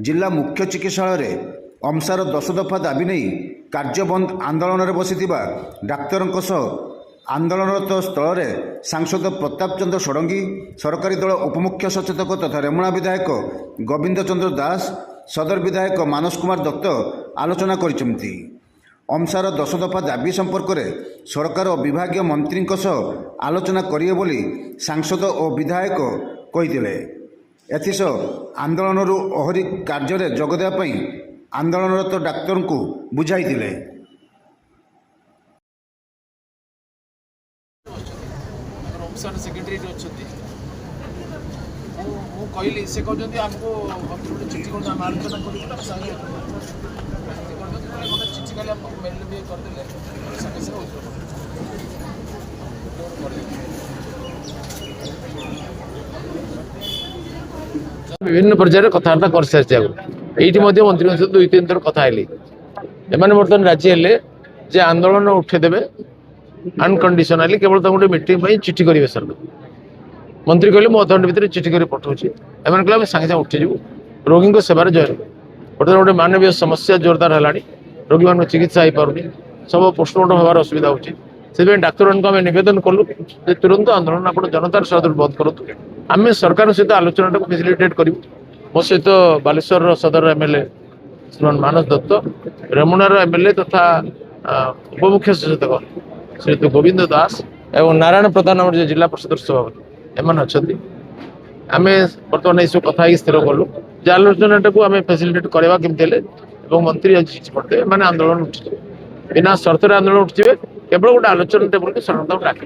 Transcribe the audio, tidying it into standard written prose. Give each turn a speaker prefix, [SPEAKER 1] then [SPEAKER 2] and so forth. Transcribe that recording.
[SPEAKER 1] जिला मुख्य चिकित्सालय अंशार 10 दफा दाबी नहीं कार्यबंद आंदोलन में बसिथिबा डाक्तरों सह आंदोलनरत स्थल में सांसद प्रताप चंद्र षडंगी सरकारी दल उपमुख्य सचेतक तथा रेमुणा विधायक गोविंद चंद्र दास सदर विधायक मानस कुमार दत्त आलोचना करिसेंति। अंशार 10 दफा दाबी संपर्क में सरकार और विभागीय मंत्री आलोचना करिए बोली सांसद और विधायक कहिथिले। एथिसह आंदोलन ओहरी कार्य जोगदेवाई आंदोलनरत डाक्तर को बुझाई।
[SPEAKER 2] सेक्रेटरी कहली से कहते आमको चिठी कर आलोचना कर चिठी खाली मेल भी करदे संगे संगे विभिन्न पर्यायर कथबार्ता कर सारी ये मंत्री सहित 2-3 थर कथा एम बर्तमान राजी हेले जे आंदोलन उठेदेवे अनकंडीशनाली केवल गोटे मीटिंग चिठी करेंगे सरकार। मंत्री कहले मो अधघंटे भितर चिठी कर पठाऊँ एम कहे सागे सागे उठीजु रोगी को सेवार जय बर्तमान गोटे मानवीय समस्या जोरदार है रोगी मान चिकित्सा हो पार सब पोस्टमार्टम होवार असुविधा होती डाक्तर आम नवेदन कलु तुरंत आंदोलन आप जनतार सह बंद करूँ आम सरकार सहित आलोचना को फैसिलिटेट करूँ। मो सहित बालेश्वर सदर एमएलए श्रीमान मानस दत्त रेमुणार एमएलए तथा उपमुख्य सचेतक श्री गोविंद दास एवं नारायण प्रधान जो जिला परिषद सभापति एम अच्छा आम बर्तमान ये सब कथा स्थिर कलु जे आलोचना को आम फैसिलिटेट करवा केमती मंत्री आज चिठी पढ़ते मैंने आंदोलन उठी बिना शर्त आंदोलन उठे केवल गोटे आलोचना टेबल को सरकार डाक।